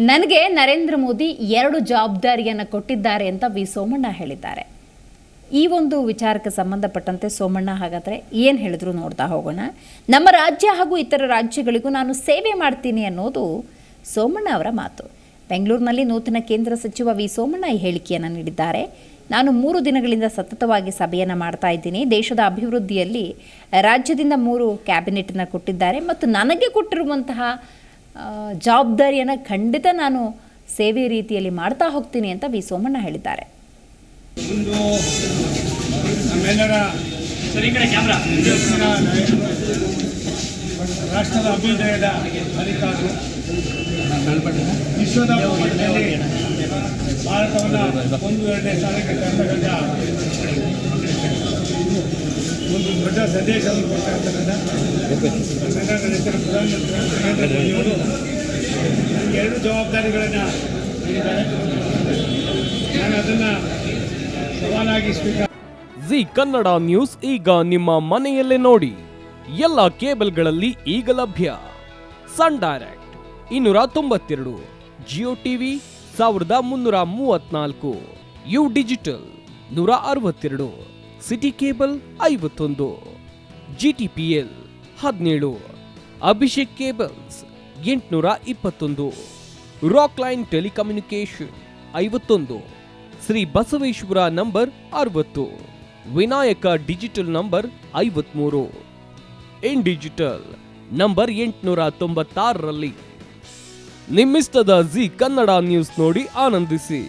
ನನಗೆ ನರೇಂದ್ರ ಮೋದಿ 2 ಜವಾಬ್ದಾರಿಯನ್ನು ಕೊಟ್ಟಿದ್ದಾರೆ ಅಂತ ಸೋಮಣ್ಣ ಹೇಳಿದ್ದಾರೆ. ಈ ಒಂದು ವಿಚಾರಕ್ಕೆ ಸಂಬಂಧಪಟ್ಟಂತೆ ಸೋಮಣ್ಣ ಹಾಗಾದರೆ ಏನು ಹೇಳಿದ್ರು ನೋಡ್ತಾ ಹೋಗೋಣ. ನಮ್ಮ ರಾಜ್ಯ ಹಾಗೂ ಇತರ ರಾಜ್ಯಗಳಿಗೂ ನಾನು ಸೇವೆ ಮಾಡ್ತೀನಿ ಅನ್ನೋದು ಸೋಮಣ್ಣ ಅವರ ಮಾತು. ಬೆಂಗಳೂರಿನಲ್ಲಿ ನೂತನ ಕೇಂದ್ರ ಸಚಿವ ಸೋಮಣ್ಣ ಈ ಹೇಳಿಕೆಯನ್ನು ನೀಡಿದ್ದಾರೆ. ನಾನು 3 ದಿನಗಳಿಂದ ಸತತವಾಗಿ ಸಭೆಯನ್ನು ಮಾಡ್ತಾ ಇದ್ದೀನಿ. ದೇಶದ ಅಭಿವೃದ್ಧಿಯಲ್ಲಿ ರಾಜ್ಯದಿಂದ 3 ಕ್ಯಾಬಿನೆಟನ್ನು ಕೊಟ್ಟಿದ್ದಾರೆ ಮತ್ತು ನನಗೆ ಕೊಟ್ಟಿರುವಂತಹ ಜವಾಬ್ದಾರಿಯನ್ನು ಖಂಡಿತ ನಾನು ಸೇವೆ ರೀತಿಯಲ್ಲಿ ಮಾಡ್ತಾ ಹೋಗ್ತೀನಿ ಅಂತ ಸೋಮಣ್ಣ ಹೇಳಿದ್ದಾರೆ. ಒಂದು ನಮ್ಮೆಲ್ಲರ ರಾಷ್ಟ್ರದ ಅಭ್ಯುದಯದ ಅಧಿಕಾರಿಗಳು ವಿಶ್ವದ ಮಟ್ಟದಲ್ಲಿ ಭಾರತವನ್ನು 1-2ನೇ ಸ್ಥಾನಕ್ಕೆ ತರ್ತಕ್ಕಂಥ ಒಂದು ದೊಡ್ಡ ಸಂದೇಶವನ್ನು ಕೊಡ್ತಕ್ಕಂಥ ಪ್ರಧಾನಮಂತ್ರಿ ನರೇಂದ್ರ ಮೋದಿಯವರು 2 ಜವಾಬ್ದಾರಿಗಳನ್ನು ನೀಡಿದ್ದಾರೆ. ನಾನು ಅದನ್ನು ಸವಾಲಾಗಿ ಸ್ವೀಕಾರ. ಜಿ ಕನ್ನಡ ನ್ಯೂಸ್ ಈಗ ನಿಮ್ಮ ಮನೆಯಲ್ಲೇ ನೋಡಿ. ಎಲ್ಲ ಕೇಬಲ್ಗಳಲ್ಲಿ ಈಗ ಲಭ್ಯ. Sun Direct 292, Jio TV 1334, U digital 162, city cable 51, GTPL 17, Abhishek cables 821, rock line telecommunication 51, Shri Basaveshwara number 60, Vinayaka digital number 53, in digital number 896ರಲ್ಲಿ. ನಿಮ್ಮಿಸ್ತದ ಜಿ ಕನ್ನಡ ನ್ಯೂಸ್ ನೋಡಿ ಆನಂದಿಸಿ.